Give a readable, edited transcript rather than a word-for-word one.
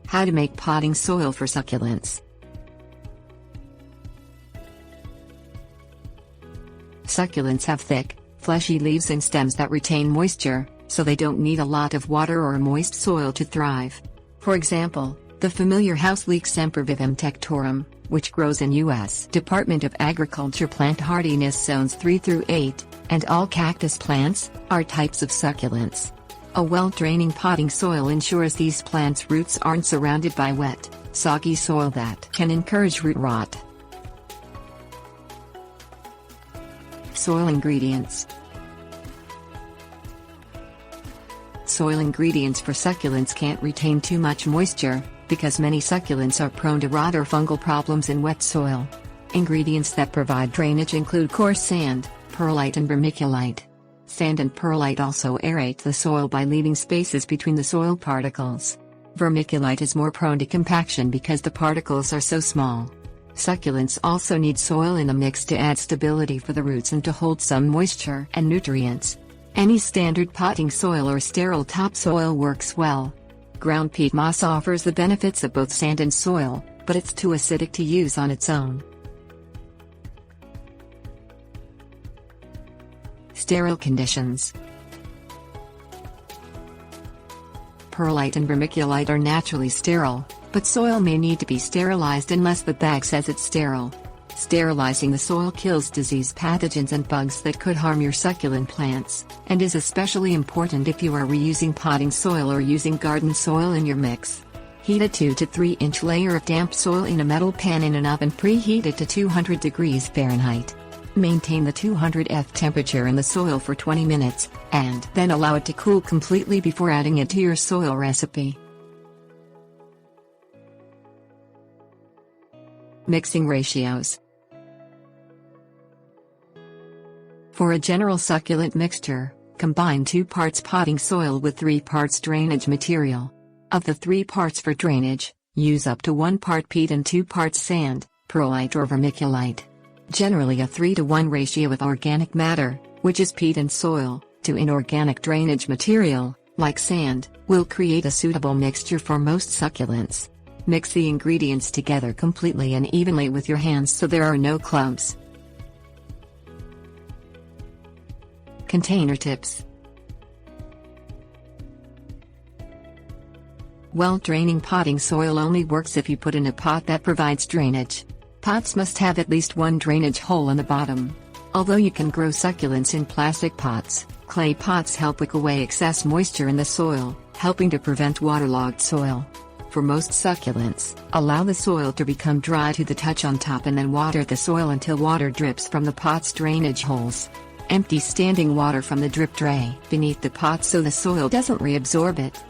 How to make potting soil for succulents. Succulents have thick, fleshy leaves and stems that retain moisture, so they don't need a lot of water or moist soil to thrive. For example, the familiar house leek Sempervivum tectorum, which grows in U.S. Department of Agriculture plant hardiness zones 3 through 8, and all cactus plants, are types of succulents. A well-draining potting soil ensures these plants' roots aren't surrounded by wet, soggy soil that can encourage root rot. Soil ingredients. Soil ingredients for succulents can't retain too much moisture, because many succulents are prone to rot or fungal problems in wet soil. Ingredients that provide drainage include coarse sand, perlite and vermiculite. Sand and perlite also aerate the soil by leaving spaces between the soil particles. Vermiculite is more prone to compaction because the particles are so small. Succulents also need soil in the mix to add stability for the roots and to hold some moisture and nutrients. Any standard potting soil or sterile topsoil works well. Ground peat moss offers the benefits of both sand and soil, but it's too acidic to use on its own. Sterile conditions. Perlite and vermiculite are naturally sterile, but soil may need to be sterilized unless the bag says it's sterile. Sterilizing the soil kills disease pathogens and bugs that could harm your succulent plants, and is especially important if you are reusing potting soil or using garden soil in your mix. Heat a 2 to 3 inch layer of damp soil in a metal pan in an oven preheated to 200 degrees Fahrenheit. Maintain the 200 F temperature in the soil for 20 minutes, and then allow it to cool completely before adding it to your soil recipe. Mixing ratios. For a general succulent mixture, combine 2 parts potting soil with 3 parts drainage material. Of the 3 parts for drainage, use up to 1 part peat and 2 parts sand, perlite or vermiculite. Generally a 3-to-1 ratio of organic matter, which is peat and soil, to inorganic drainage material, like sand, will create a suitable mixture for most succulents. Mix the ingredients together completely and evenly with your hands so there are no clumps. Container tips. Well-draining potting soil only works if you put in a pot that provides drainage. Pots must have at least 1 drainage hole in the bottom. Although you can grow succulents in plastic pots, clay pots help wick away excess moisture in the soil, helping to prevent waterlogged soil. For most succulents, allow the soil to become dry to the touch on top and then water the soil until water drips from the pot's drainage holes. Empty standing water from the drip tray beneath the pot so the soil doesn't reabsorb it.